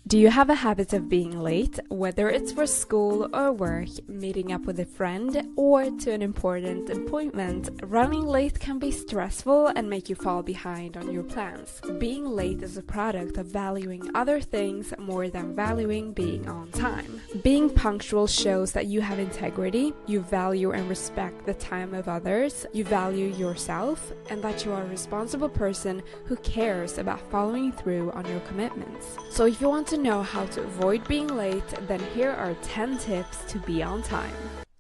Do you have a habit of being late, whether it's for school or work, meeting up with a friend, or to an important appointment? Running late can be stressful and make you fall behind on your plans. Being late is a product of valuing other things more than valuing being on time. Being punctual shows that you have integrity, you value and respect the time of others, you value yourself, and that you are a responsible person who cares about following through on your commitments. So if you want to know how to avoid being late, then here are 10 tips to be on time.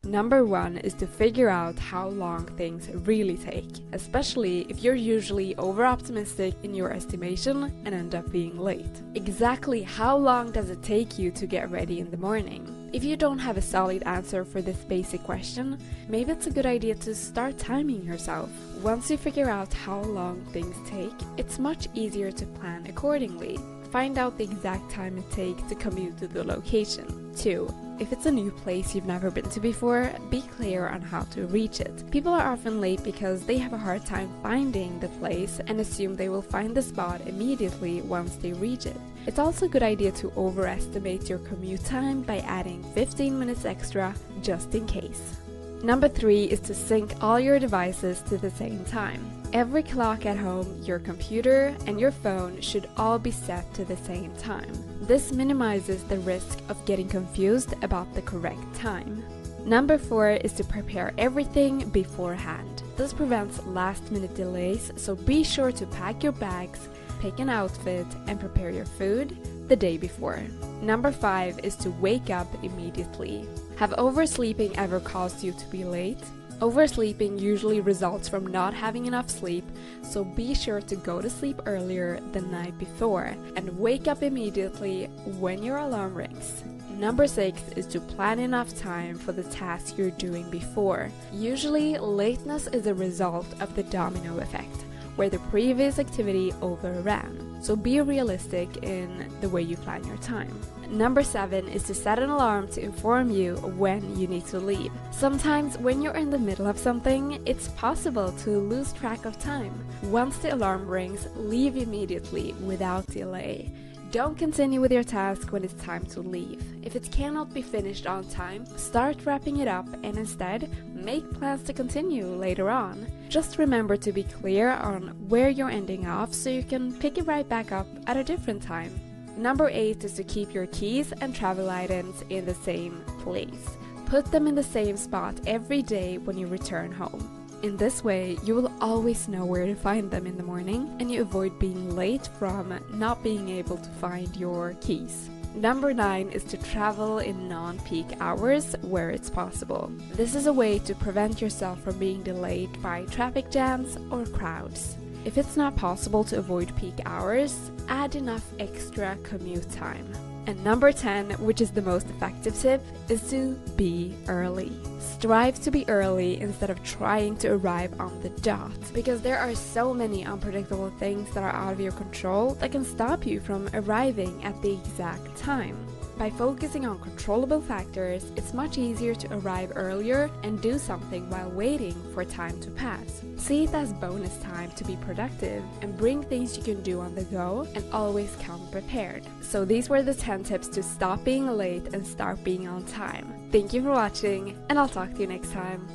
Number 1 is to figure out how long things really take, especially if you're usually over-optimistic in your estimation and end up being late. Exactly how long does it take you to get ready in the morning? If you don't have a solid answer for this basic question, maybe it's a good idea to start timing yourself. Once you figure out how long things take, it's much easier to plan accordingly. Find out the exact time it takes to commute to the location. 2. If it's a new place you've never been to before, be clear on how to reach it. People are often late because they have a hard time finding the place and assume they will find the spot immediately once they reach it. It's also a good idea to overestimate your commute time by adding 15 minutes extra just in case. Number 3 is to sync all your devices to the same time. Every clock at home, your computer, and your phone should all be set to the same time. This minimizes the risk of getting confused about the correct time. Number 4 is to prepare everything beforehand. This prevents last-minute delays, so be sure to pack your bags, pick an outfit, and prepare your food the day before. Number 5 is to wake up immediately. Have oversleeping ever caused you to be late? Oversleeping usually results from not having enough sleep, so be sure to go to sleep earlier the night before and wake up immediately when your alarm rings. Number 6 is to plan enough time for the task you're doing before. Usually, lateness is a result of the domino effect, where the previous activity overran. So be realistic in the way you plan your time. Number 7 is to set an alarm to inform you when you need to leave. Sometimes when you're in the middle of something, it's possible to lose track of time. Once the alarm rings, leave immediately without delay. Don't continue with your task when it's time to leave. If it cannot be finished on time, start wrapping it up and instead make plans to continue later on. Just remember to be clear on where you're ending off so you can pick it right back up at a different time. Number 8 is to keep your keys and travel items in the same place. Put them in the same spot every day when you return home. In this way, you will always know where to find them in the morning, and you avoid being late from not being able to find your keys. Number 9 is to travel in non-peak hours where it's possible. This is a way to prevent yourself from being delayed by traffic jams or crowds. If it's not possible to avoid peak hours, add enough extra commute time. And number 10, which is the most effective tip, is to be early. Strive to be early instead of trying to arrive on the dot, because there are so many unpredictable things that are out of your control that can stop you from arriving at the exact time. By focusing on controllable factors, it's much easier to arrive earlier and do something while waiting for time to pass. See it as bonus time to be productive and bring things you can do on the go and always come prepared. So these were the 10 tips to stop being late and start being on time. Thank you for watching, and I'll talk to you next time.